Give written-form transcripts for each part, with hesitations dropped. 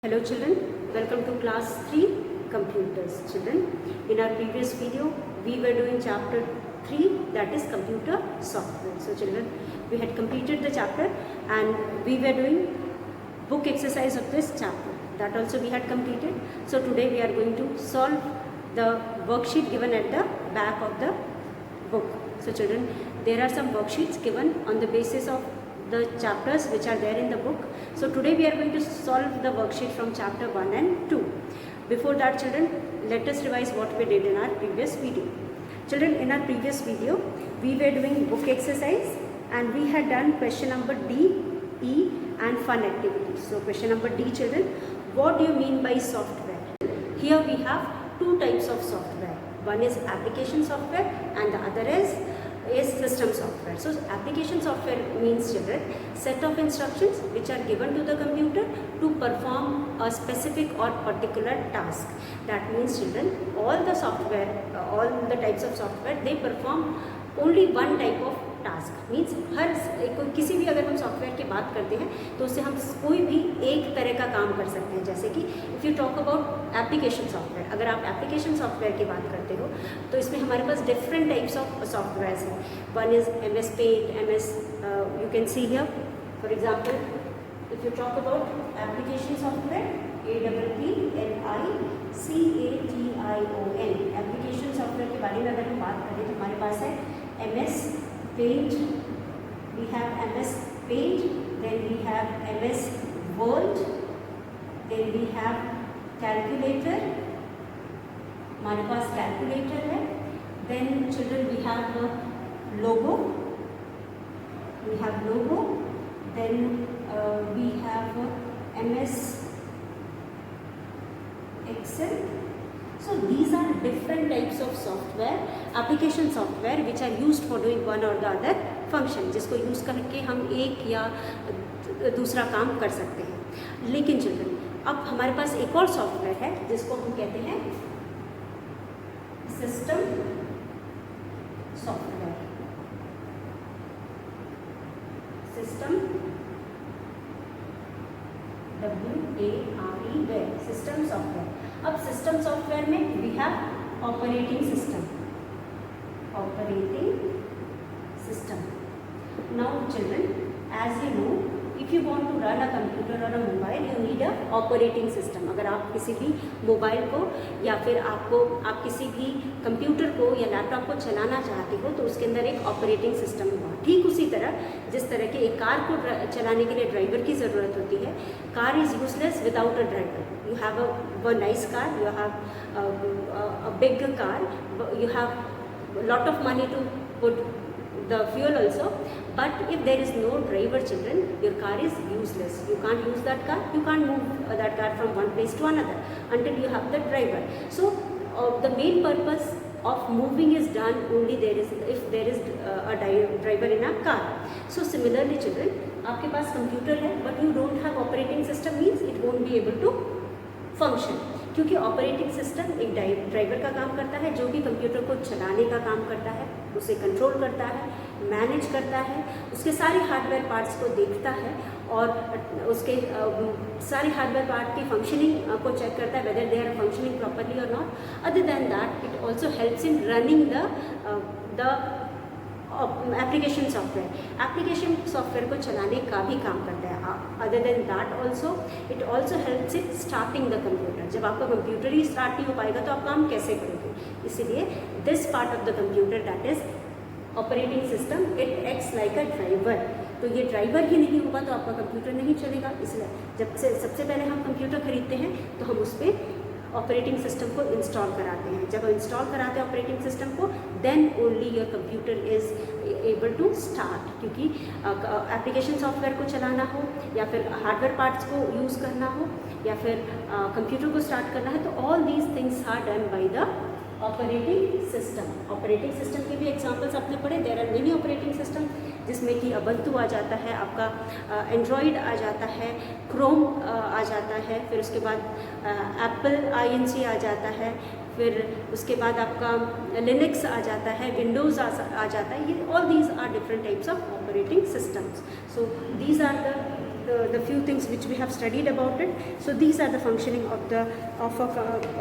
Hello children, welcome to class 3 computers. Children, in our previous video we were doing chapter 3, that is computer software. So children, we had completed the chapter and we were doing book exercise of this chapter, that also we had completed. So today we are going to solve the worksheet given at the back of the book. So children, there are some worksheets given on the basis of the chapters which are there in the book. So today we are going to solve the worksheet from chapter 1 and 2. Before that children, let us revise what we did in our previous video. Children, in our previous video we were doing book exercise and we had done question number D, E and fun activities. So question number D children, what do you mean by software? Here we have two types of software. One is application software and the other is system software. So application software means children, set of instructions which are given to the computer to perform a specific or particular task. That means children, all the software, all the types of software, they perform only one type of task. Means किसी भी अगर हम software की बात करते हैं तो उससे हम कोई भी एक तरह का काम कर सकते हैं. जैसे कि if you talk about application software, अगर आप एप्लीकेशन सॉफ्टवेयर की बात करते हो तो इसमें हमारे पास डिफरेंट टाइप्स ऑफ सॉफ्टवेयर हैं. One is MS Paint, MS you can see here. For example if you talk about application software, APPLICATION, application software के बारे में अगर हम बात करें तो हमारे पास है MS Paint, we have MS Paint, then we have MS Word, then we have calculator, हमारे पास calculator है. Then children we have logo, then we have MS Excel. So these are different types of software, application software which are used for doing one or the other function, जिसको use करके हम एक या दूसरा काम कर सकते हैं. लेकिन चिल्ड्रन, अब हमारे पास एक और सॉफ्टवेयर है जिसको हम कहते हैं system software. System WARE, system software. अब सिस्टम सॉफ्टवेयर में we have operating system. Now children, as you know, if you want to run a computer और a mobile, you need a operating system. अगर आप किसी भी mobile को या फिर आप किसी भी कंप्यूटर को या लैपटॉप को चलाना चाहते हो तो उसके अंदर एक ऑपरेटिंग सिस्टम होगा. ठीक उसी तरह जिस तरह के एक कार को चलाने के लिए ड्राइवर की ज़रूरत होती है. Car is useless without a driver. You have a nice car, you have a big car, you have a lot of money to put the fuel also, but if there is no driver children, your car is useless. You can't use that car, you can't move that car from one place to another until you have the driver. So the main purpose of moving is done only if there is a driver in a car. So similarly children, आपके पास computer है but you don't have operating system, means it won't be able to function. क्योंकि operating system एक driver का काम करता है जो कि कंप्यूटर को चलाने का काम करता है, उसे कंट्रोल करता है, मैनेज करता है, उसके सारे हार्डवेयर पार्ट्स को देखता है और उसके सारे हार्डवेयर पार्ट की फंक्शनिंग को चेक करता है whether they are functioning properly और not. Other than that it also helps in running the application software. Application software को चलाने का भी काम करता है. Other than that also it also helps in starting the computer. जब आपका कंप्यूटर ही स्टार्ट नहीं हो पाएगा तो आप काम कैसे करोगे. इसीलिए this part of the computer, that is operating system, it acts like a driver. तो ये ड्राइवर ही नहीं होगा तो आपका कंप्यूटर नहीं चलेगा. इसलिए सबसे पहले हम कंप्यूटर खरीदते हैं तो हम उस पर ऑपरेटिंग सिस्टम को इंस्टॉल कराते हैं. जब इंस्टॉल कराते हैं ऑपरेटिंग सिस्टम को, then only your computer is able to start. क्योंकि एप्लीकेशन सॉफ्टवेयर को चलाना हो या फिर हार्डवेयर पार्ट्स को यूज़ करना हो या फिर कंप्यूटर को स्टार्ट करना है तो all these things are done by the operating system. Operating system के भी एग्जाम्पल्स आपने पढ़े. There are many operating system जिसमें कि अबंतु आ जाता है, आपका एंड्रॉयड आ जाता है, क्रोम आ जाता है, फिर उसके बाद एप्पल INC आ जाता है, फिर उसके बाद आपका लिनक्स आ जाता है, विंडोज़ आ जाता है. ये all these are different types of operating systems. So these are the the few things which we have studied about it. So these are the functioning of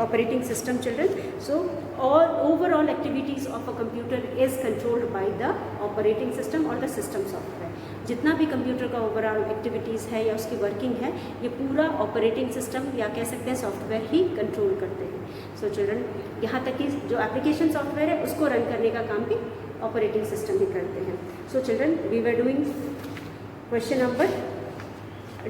operating system, children. So all overall activities of a computer is controlled by the operating system or the system software. जितना भी computer का overall activities है या उसकी working है, ये पूरा operating system या कह सकते हैं सॉफ्टवेयर ही कंट्रोल करते हैं. सो चिल्ड्रन, यहाँ तक कि जो एप्लीकेशन सॉफ्टवेयर है उसको रन करने का काम भी ऑपरेटिंग सिस्टम ही करते हैं. So children, we were doing question number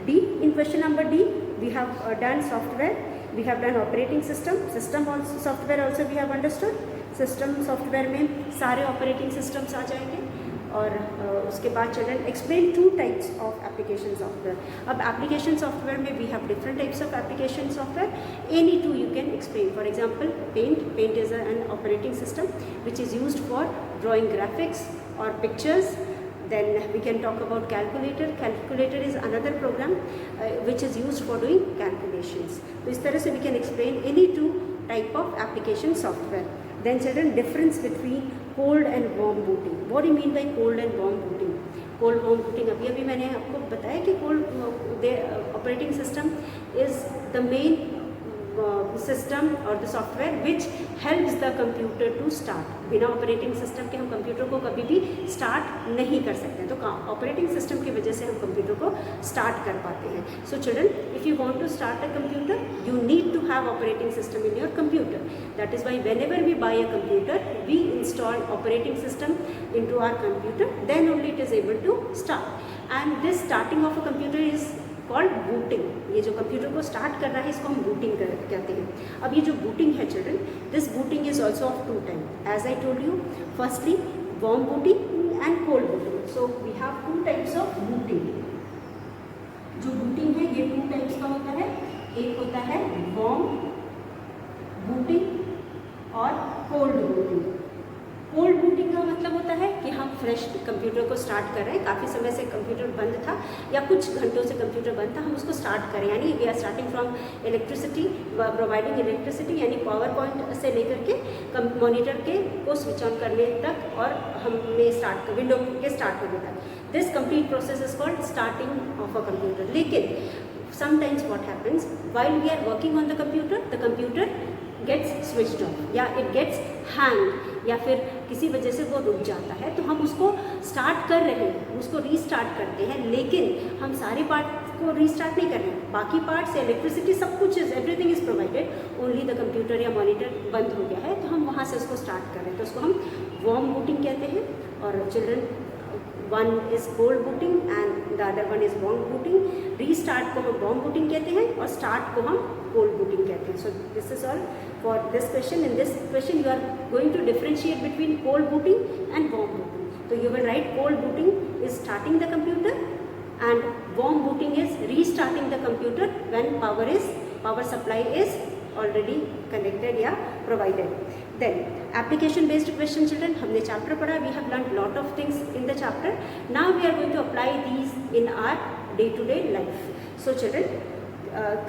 D. In question number D, we have done software, we have done operating system also, software also we have understood. System software में सारे operating systems आ जाएंगे. और उसके बाद children explain 2 types of application software. अब application software में we have different types of application software. Any 2 you can explain. For example, Paint is an operating system which is used for drawing graphics or pictures. Then we can talk about calculator. Calculator is another program which is used for doing calculations. तो इस तरह से we can explain any 2 type of application software. Then children, difference between cold and warm booting. What do you mean by cold and warm booting? Cold warm booting, अभी मैंने आपको बताया कि cold operating system is the main system or the software which helps the computer to start. बिना operating system के हम computer को कभी भी स्टार्ट नहीं कर सकते, तो ऑपरेटिंग सिस्टम की वजह से हम कंप्यूटर को स्टार्ट कर पाते हैं. So children, if you want to start a computer, you need to have operating system in your computer. That is why whenever we buy a computer, we install operating system into our computer, then only it is able to start. And this starting of a computer is called booting. ये जो computer को start कर रहा है इसको हम booting कहते हैं. अब ये जो बूटिंग है children, this booting is also of 2 type. As I told you, firstly warm booting and cold booting. So we have 2 types of booting. जो बूटिंग है ये 2 टाइप्स का होता है. एक होता है वार्म बूटिंग और कोल्ड बूटिंग. कोल्ड बूटिंग का मतलब होता है कि हम फ्रेश कंप्यूटर को स्टार्ट कर रहे हैं. काफ़ी समय से कंप्यूटर बंद था या कुछ घंटों से कंप्यूटर बंद था, हम उसको स्टार्ट करें, यानी we are starting from electricity, providing electricity, यानी पावर पॉइंट से लेकर के मॉनिटर के को स्विच ऑन करने तक और हमने स्टार्ट विंडो के स्टार्ट करने तक. This complete process is called starting of a computer. लेकिन sometimes what happens while we are working on the computer gets switched off या it gets hanged या फिर किसी वजह से वो रुक जाता है, तो हम उसको स्टार्ट कर रहे हैं, उसको रीस्टार्ट करते हैं, लेकिन हम सारे पार्ट को रीस्टार्ट नहीं कर रहे हैं. बाकी पार्ट्स, इलेक्ट्रिसिटी, सब कुछ everything is provided, only the computer या मॉनिटर बंद हो गया है, तो हम वहाँ से उसको स्टार्ट कर रहे हैं, तो उसको हम वार्म बूटिंग कहते हैं. और children, one is cold booting and the other one is warm booting. Restart को हम warm booting कहते हैं और start को हम cold booting कहते हैं. So this is all for this question. In this question you are going to differentiate between cold booting and warm booting. So you will write cold booting is starting the computer and warm booting is restarting the computer when power supply is already connected या provided. Then application based question children, हमने chapter पढ़ा, we have learned lot of things in the chapter. Now we are going to apply these in our day to day life. So children,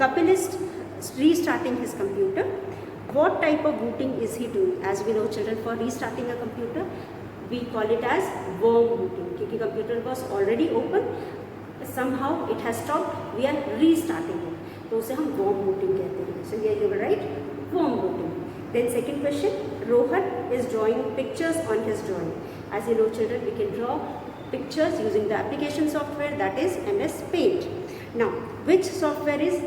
Kapil is restarting his computer. What type of booting is he doing? As we know children, for restarting a computer we call it as warm booting, क्योंकि computer was already open, somehow it has stopped, we are restarting it, तो उसे हम warm booting कहते हैं. So here you will write warm booting. Then second question, Rohan is drawing pictures on his drawing. As you know children, we can draw pictures using the application software, that is MS Paint. Now which software is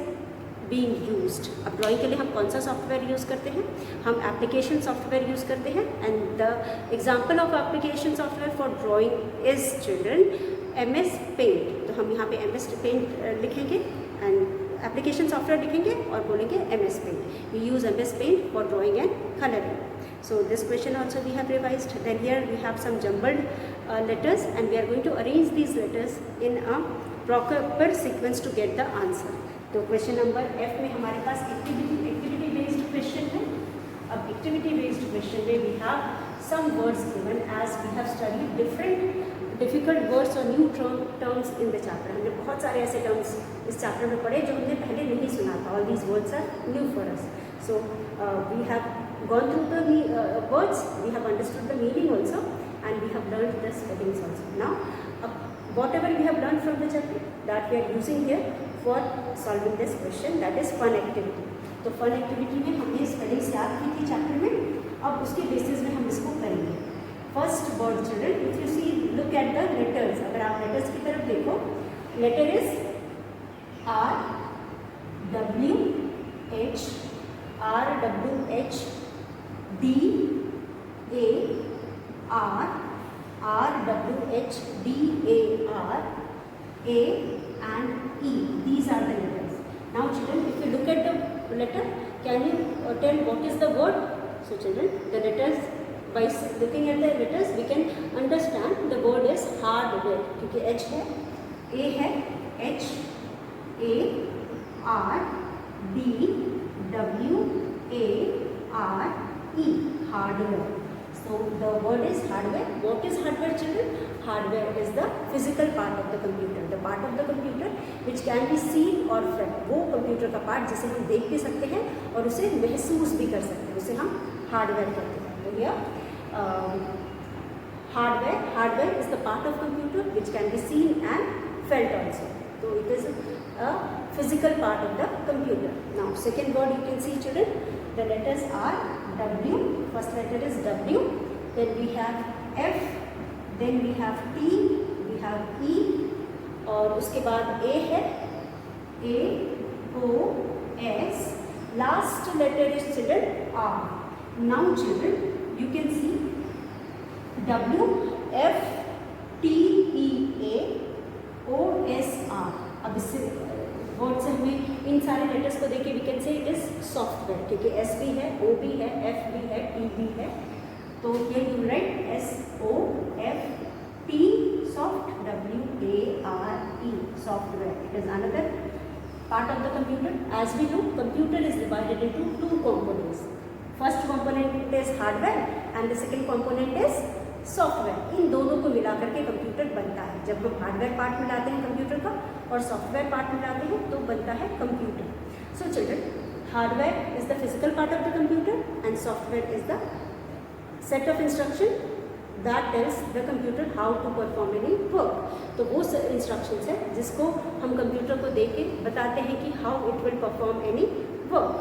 being used? अब drawing के लिए हम कौन सा software use करते हैं? हम application software use करते हैं. And the example of application software for drawing is children MS Paint. तो हम यहाँ पे MS Paint लिखेंगे एंड एप्लीकेशन सॉफ्टवेयर लिखेंगे और बोलेंगे MS Paint. We use MS Paint for drawing and coloring. So this question also we have revised. Then here we have some jumbled letters and we are going to arrange these letters in a proper sequence to get the answer. तो question number F में हमारे पास activity based question है. अब activity based question में we have some words given as we have studied different difficult words और new terms in the chapter. हमने बहुत सारे ऐसे टर्म्स इस चैप्टर में पढ़े जो हमने पहले नहीं सुना था. All these words are new for us. So we have gone through the words, we have understood the meaning also and we have learn the spellings also. Now whatever we have learn from the chapter, that we are using here for solving this question, that is fun activity. तो fun activity में हमने spelling याद की थी chapter में, अब उसके basis में हम इसको करेंगे. First word children, if you see look at the letters, अगर आप लेटर्स की तरफ देखो, letter is R W H D A R A and E. These are the letters. Now children, if you look at the letter, can you tell what is the word? So children, the letters, by looking at the letters we can understand the word is hardware, क्योंकि H है, A है, H A R D W A R E, hardware. So the word is hardware. What is hardware children? Hardware is the physical part of the computer, the part of the computer which can be seen or felt. वो computer का part जिसे हम देख भी सकते हैं और उसे महसूस भी कर सकते हैं, उसे हम हार्डवेयर कहते हैं. तो यह hardware is the part of computer which can be seen and felt also. So it is a physical part of the computer. Now second word you can see children, the letters are W. First letter is W, then we have F, then we have T, we have E, और उसके बाद A है, A O S, last letter is children R. Now children you can see W F T E A O S R. अब इससे word से हमें इन सारे letters को देखे we can say it is software, क्योंकि S भी है, O भी है, F भी है, T भी है. तो ये you right S O F T soft W A R E, software. It is another part of the computer. As we know, computer is divided into two components. First component is hardware and the second component is software. इन दोनों को मिलाकर के computer बनता है. जब हम hardware part मिलाते हैं कंप्यूटर का और सॉफ्टवेयर पार्ट मिलाते हैं तो बनता है computer. So children, hardware is the physical part of the computer and software is the set of instruction that tells the computer how to perform any work. तो वो इंस्ट्रक्शंस है जिसको हम कंप्यूटर को दे के बताते हैं कि how it will perform any work.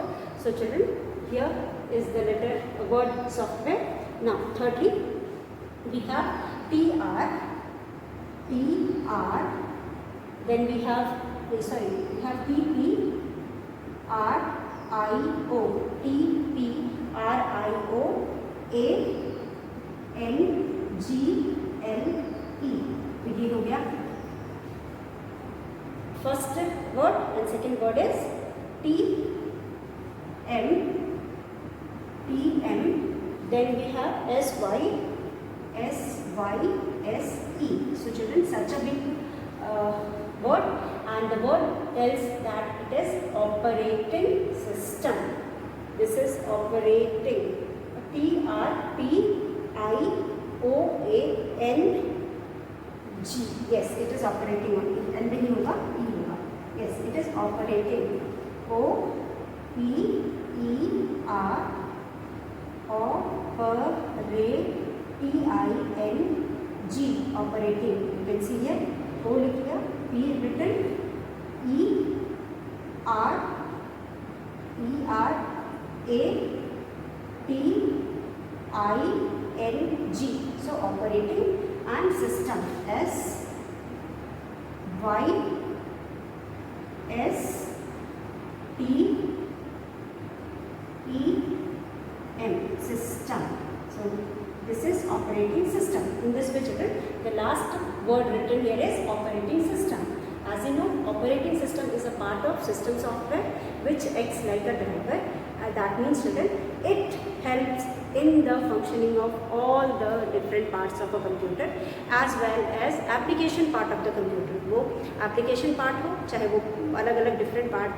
So children, here is the letter word software. Now thirdly we have T R, then we have T P R I O, T P R I O A N G L E. ये हो गया first word and second word is T M, then we have S Y S E. So children, such a big word, and the word tells that it is operating system. This is operating. T R P I O A N G. Yes, it is operating only. And then होगा E होगा. Yes, it is operating. O P E R operating. T-I-N-G, operating. You can see here, O लिख दिया, P written, E-R-A-T-I-N-G. So operating and system, S-Y-S-T-E-M, system. So this is operating system. In this way children, the last word written here is operating system. As you know, operating system is a part of system software which acts like a driver. That means children, it helps in the functioning of all the different parts of a computer as well as application part of the computer. वो application part हो, चाहे वो अलग अलग different part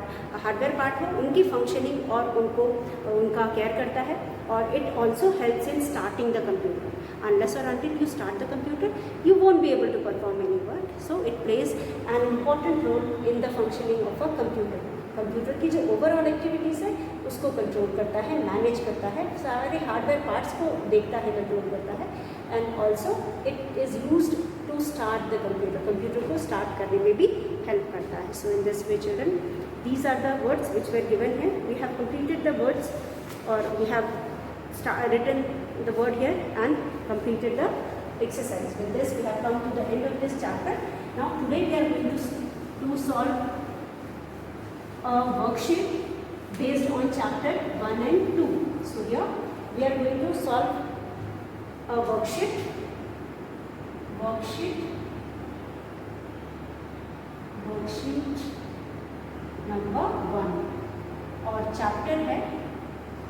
hardware part हो, उनकी functioning और उनका केयर करता है. और it also helps in starting the computer. Unless or until you start the computer, you won't be able to perform any work. So it plays an important role in the functioning of a computer. Computer की जो overall activities है उसको control करता है, manage करता है, सारे hardware parts को देखता है, कंट्रोल करता है. And also it is used to start the computer. Computer को स्टार्ट करने में भी हेल्प करता है. So in this way children, these are the words which were given here. We have completed the words, or we have written the word here and completed the exercise. With this we have come to the end of this chapter. Now today we are going to solve a worksheet based on chapter 1 and 2. So here we are going to solve a worksheet number 1, और chapter है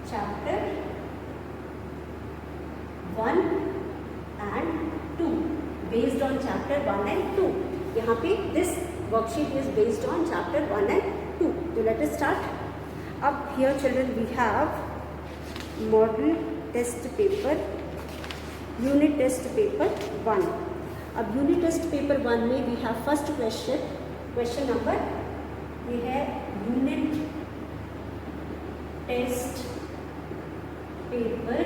chapter 1 and 2, based on chapter 1 and 2. यहाँ पे this worksheet is based on chapter 1 and 2. तो let us start. अब here children we have model test paper, unit test paper 1. अब unit test paper 1 में we have first question number, ये है unit test paper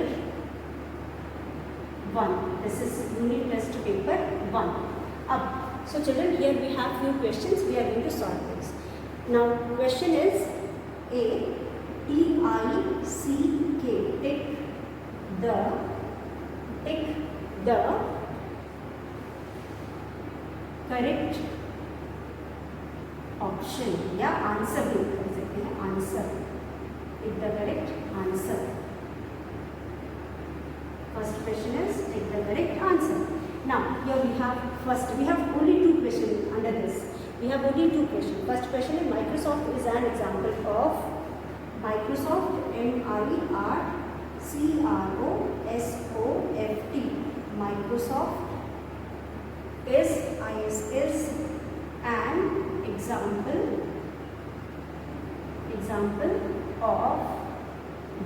1. This is unit test paper 1. अब सो children here we have few questions, we are going to solve this. Now question is A, TICK, tick the correct option या answer भी कर सकते हैं. Answer, tick the correct answer. First question is tick the correct answer. Now here we have only 2 question under this. We have only 2 question. First question is Microsoft is an example of Microsoft, MICROSOFT. Microsoft is an example of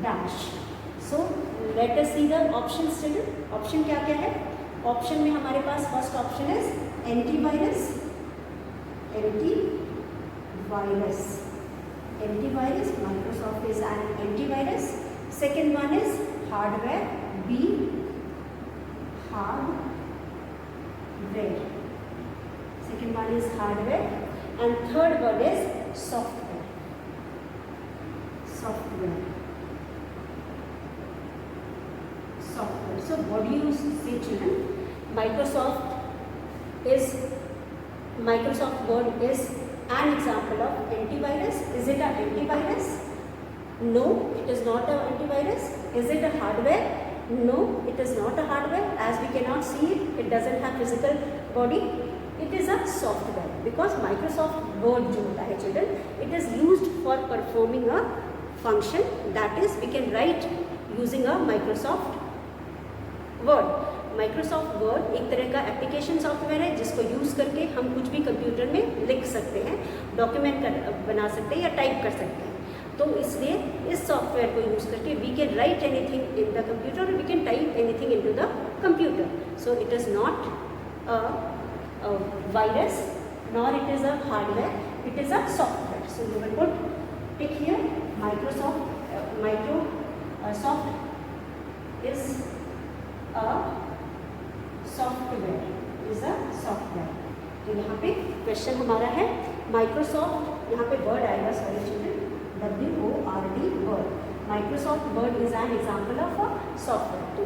dash. So let us see the options. Option क्या क्या है? Option में हमारे पास first option is antivirus. Microsoft is an antivirus. Second one is hardware, B, hardware. Second one is hardware, and third one is software. So what do you say, children? Microsoft Word is an example of antivirus. Is it an antivirus? No, it is not an antivirus. Is it a hardware? No, it is not a hardware. As we cannot see it, it doesn't have physical body. It is a software, because Microsoft Word जो होता है children, it is used for performing a function, that is we can write using a Microsoft Word. Microsoft Word एक तरह का application software है जिसको use करके हम कुछ भी कंप्यूटर में लिख सकते हैं, डॉक्यूमेंट बना सकते हैं या टाइप कर सकते हैं. तो इसलिए इस सॉफ्टवेयर को यूज़ करके we can write anything in the computer, we can type anything into the computer. So it is not virus, nor it is a hardware, it is a software. So you will put tick here. Microsoft is a software. तो यहाँ पे question हमारा है Microsoft, यहाँ पे word आएगा, sorry children, WORD word. Microsoft word is an example of a software. तो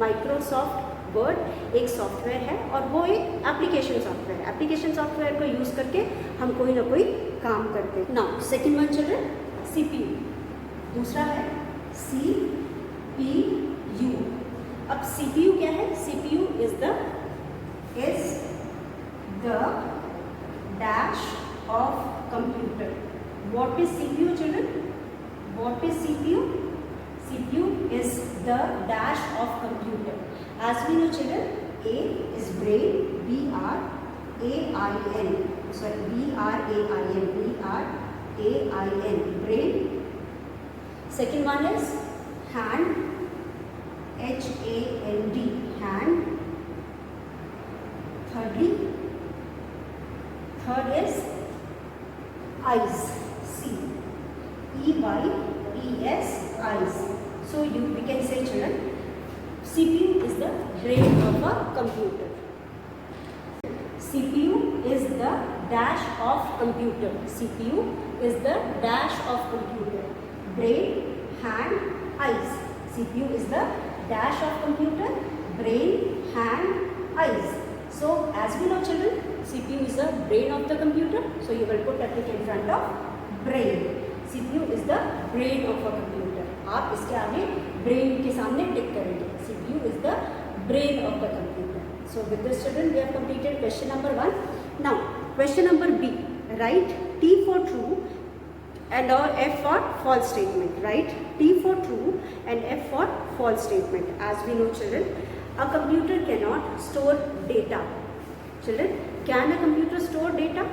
Microsoft word एक सॉफ्टवेयर है और वो एक एप्लीकेशन सॉफ्टवेयर है. एप्लीकेशन सॉफ्टवेयर को यूज़ करके हम कोई ना कोई काम करते हैं. Now second one children, CPU. दूसरा है CPU. अब CPU क्या है? CPU is the dash of computer. What is CPU, children? What is CPU? CPU is the dash of computer. As we know, children, A is brain, B-R-A-I-N. Sorry, B-R-A-I-N. B-R-A-I-N. Brain. Second one is hand, H-A-N-D. Hand. Third is eyes, C, E-Y-E-S, eyes. So we can say, children, CPU is the brain of a computer. CPU is the dash of computer. CPU is the dash of computer. Brain, hand, eyes. CPU is the dash of computer, brain, hand, eyes. So as we know children, CPU is the brain of the computer. So you will put a tick in front of brain. CPU is the brain of a computer. आप इसके आगे brain के सामने टिक करेंगे. CPU is the brain of the computer. So with this children we have completed question number 1. Now question number B. Write T for true and or F for false statement. Write T for true and F for false statement. As we know children, a computer cannot store data. Children, can a computer store data?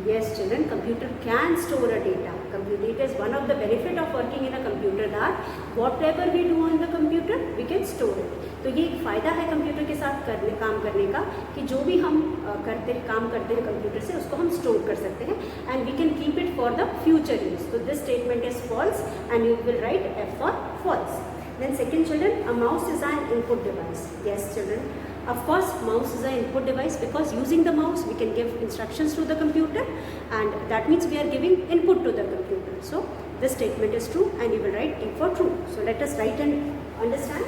Yes children, computer can store a data. Data is one of the benefit of working in a computer that whatever we do on the computer, we can store it. तो ये एक फ़ायदा है computer के साथ काम करने का कि जो भी हम काम करते हैं कंप्यूटर से उसको हम स्टोर कर सकते हैं and we can keep it for the future use. तो this statement is false and you will write F for false. Then second children, a mouse is an input device. Yes children, of course mouse is an input device because using the mouse we can give instructions to the computer and that means we are giving input to the computer. So this statement is true and you will write T for true. So let us write and understand.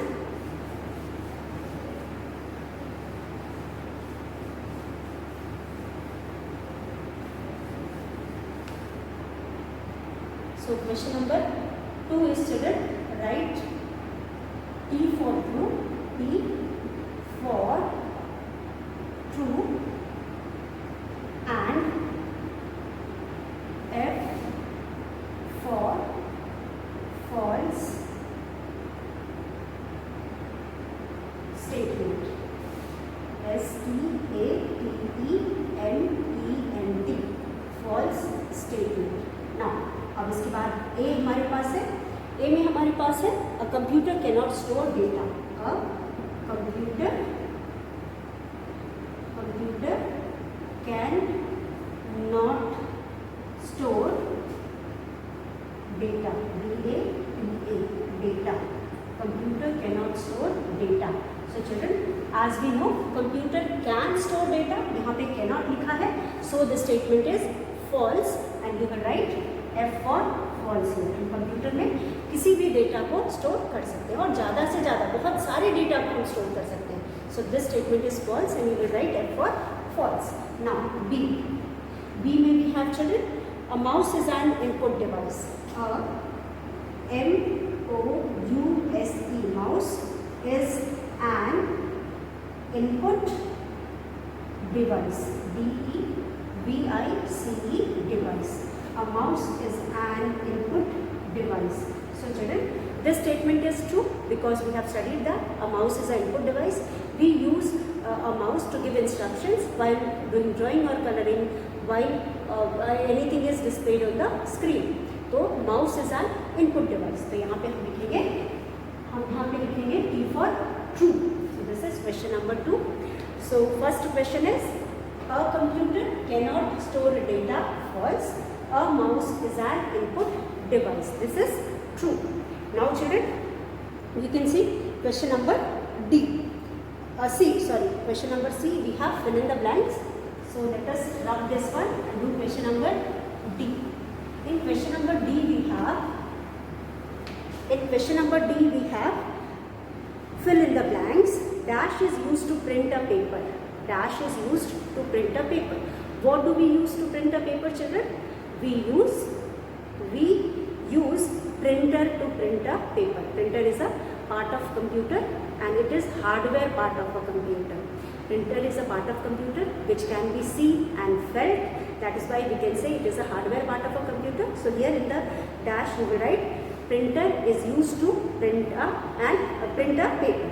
So question number 2 is children, write T for true, T for true and F for false statement. S-T-A-T-E-M-E-N-T, false statement. Now अब इसके बाद A हमारे पास है. A में हमारे पास है a computer cannot store data. A computer can not store data. D-A-T-A, data. Computer cannot store data. So children, as we know, computer can store data. यहाँ पे cannot लिखा है. So the statement is false and you will write F for false here. Computer में किसी भी data को store कर सकते हैं और ज़्यादा से ज़्यादा बहुत सारे डेटा को हम स्टोर कर सकते हैं. So this statement is false and you will write F for false. Now B में we have children, a mouse is an input device. M-O-U-S-E, mouse is an input device. D-E-V-I-C-E, device. A mouse is an input device. So children, this statement is true because we have studied that a mouse is an input device. We use a mouse to give instructions while doing drawing or coloring, while anything is displayed on the screen. तो mouse is an input device. तो यहाँ पे हम लिखेंगे T for true. So this is question number 2. So first question is, a computer cannot store data. False. A mouse is an input device. This is true. Now children, you can see question number question number C, we have fill in the blanks. So let us rub this one and do question number D. In question number D we have fill in the blanks. Dash is used to print a paper. Dash is used to print a paper. What do we use to print a paper children? We use printer to print a paper. Printer is a part of computer and it is hardware part of a computer. Printer is a part of computer which can be seen and felt. That is why we can say it is a hardware part of a computer. So here in the dash you will write printer is used to print a paper.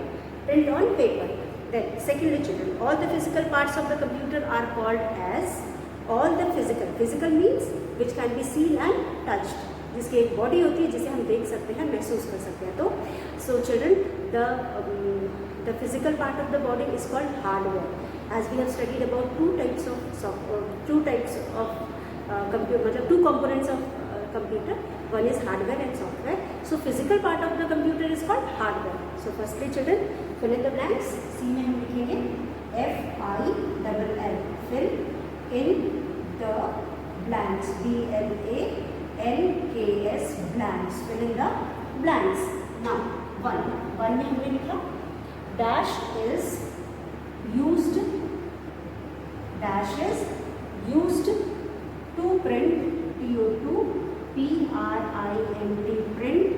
Print on paper. Then secondly children, all the physical parts of the computer are called as all the physical means which can be seen and touched. जिसकी एक body होती है जिसे हम देख सकते हैं, महसूस कर सकते हैं. तो so children, the physical part of the body is called hardware. As we have studied about two types of computer, मतलब two components of computer. One is hardware and software. So physical part of the computer is called hardware. So firstly children, fill in the blanks. C में हम लिखेंगे FILL, fill. in the blanks, BLANKS, blanks, fill in the blanks. Now one में हमने लिखा dash is used to print, TO2 PRINT, print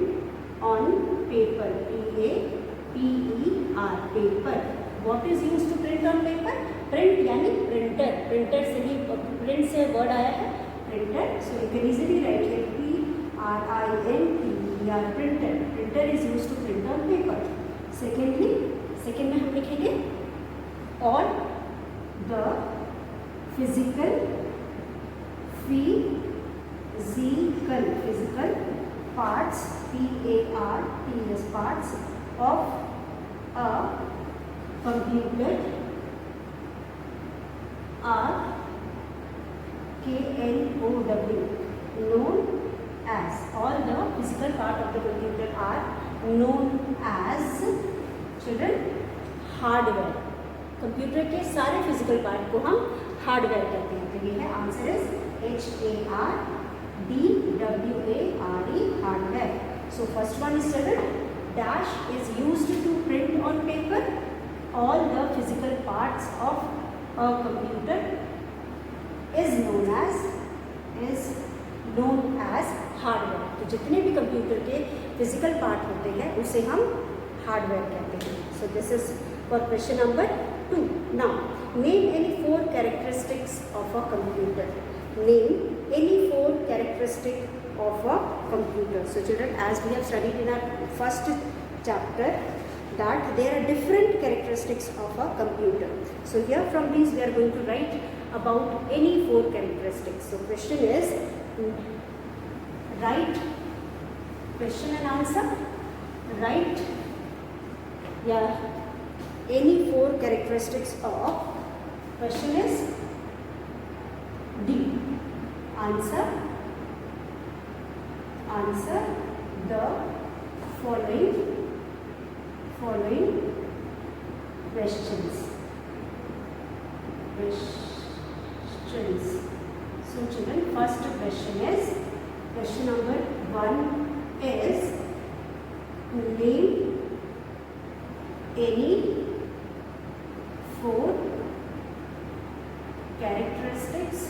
on paper, PAPER, paper. What is used to print on paper? Print यानी printer, printer से ही print से word आया है printer, so you can easily write here PRINTER, printer. Printer is used to print on paper. Second में हम लिखेंगे all the physical parts, PARTS, parts of a computer are KNOW, known as, all the physical part of the computer are known as, children, hardware. Computer के सारे physical part को हम hardware कहते हैं. तो ये है answer is HARDWARE, hardware. So first one is चलन, dash is used to print on paper all the physical parts of a computer is known as hardware. तो जितने भी कंप्यूटर के फिजिकल पार्ट होते हैं उसे हम हार्डवेयर कहते हैं. So this is for question number 2. Now name any 4 characteristics of a computer. Name any 4 characteristics of a computer. So children, as we have studied in our first chapter that there are different characteristics of a computer. So here from these we are going to write about any 4 characteristics. So question is, write question and answer, write any 4 characteristics of, question is D, answer the following questions. So children, first question is, question number 1 is, name any 4 characteristics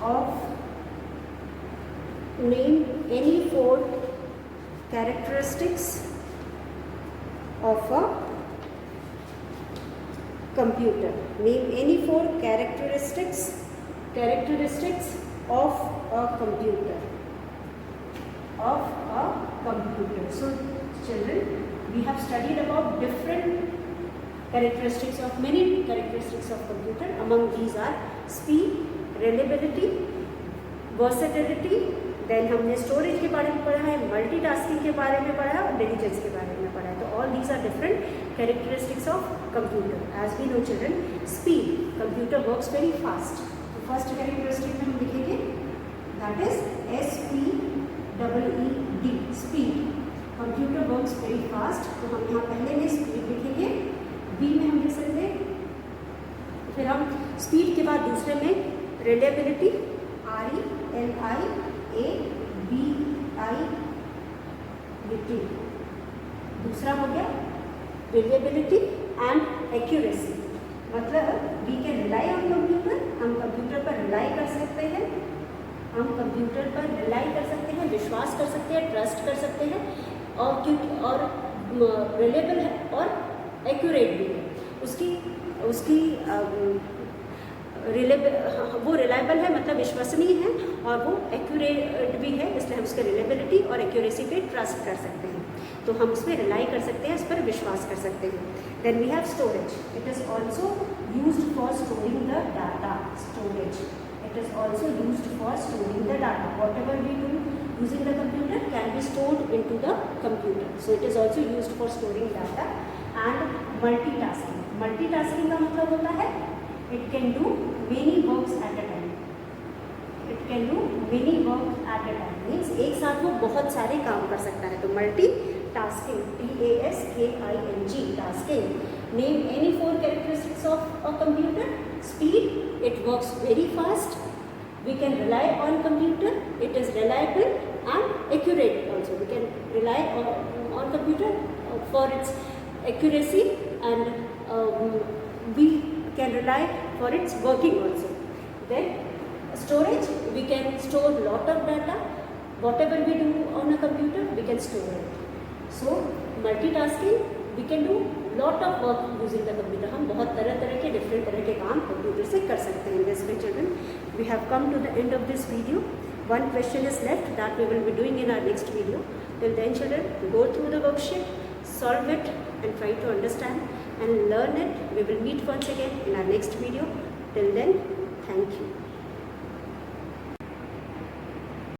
of, name any 4 characteristics of a computer. Name any 4 characteristics of a computer. So children, we have studied about different characteristics of, many characteristics of computer. Among these are speed, reliability, versatility, then हमने storage के बारे में पढ़ा है, multitasking के बारे में पढ़ा है और डिलीजेंस के बारे में पढ़ा है. तो all these are different characteristics of computer. As we know children, speed, computer works very fast. तो फर्स्ट कैरेक्टरिस्टिक में हम लिखेंगे that is SPEED, speed. Computer works very fast. तो हम यहाँ पहले में स्पीड लिखेंगे, बी में हम लिख सकते हैं. फिर हम स्पीड के बाद दूसरे में रिलायबिलिटी, RELIABILITY. दूसरा हो गया रिलायबिलिटी एंड एक्यूरेसी. मतलब we can rely on computer, हम कंप्यूटर पर रिलाई कर सकते हैं, विश्वास कर सकते हैं, ट्रस्ट कर सकते हैं, और क्योंकि और रिलायबल है और एक्यूरेट भी है. उसकी वो रिलायबल है मतलब विश्वसनीय है, और वो एक्यूरेट भी है, इसलिए हम उसके रिलायबिलिटी और एक्यूरेसी पे ट्रस्ट कर सकते हैं. तो हम उस पर रिलाई कर सकते हैं, इस पर विश्वास कर सकते हैं. Then we have storage. It is also used for storing the data. Storage, it is also used for storing the data. Whatever we do using the computer can be stored into the computer. So it is also used for storing data. And multitasking. Multitasking का मतलब होता है it can do many works at a time. It can do many works at a time. Means एक साथ वो बहुत सारे काम कर सकता है. तो multitasking tasking, T-A-S-K-I-N-G, tasking. Name any 4 characteristics of a computer. Speed, it works very fast. We can rely on computer, it is reliable and accurate also. We can rely on computer for its accuracy, and we can rely for its working also. Then storage, we can store lot of data. Whatever we do on a computer, we can store it. So multitasking, we can do lot of work using the computer. हम बहुत तरह के different तरह के काम computer से कर सकते हैं. This way children, we have come to the end of this video. One question is left that we will be doing in our next video. Till then children, go through the worksheet, solve it and try to understand and learn it. We will meet once again in our next video. Till then, thank you.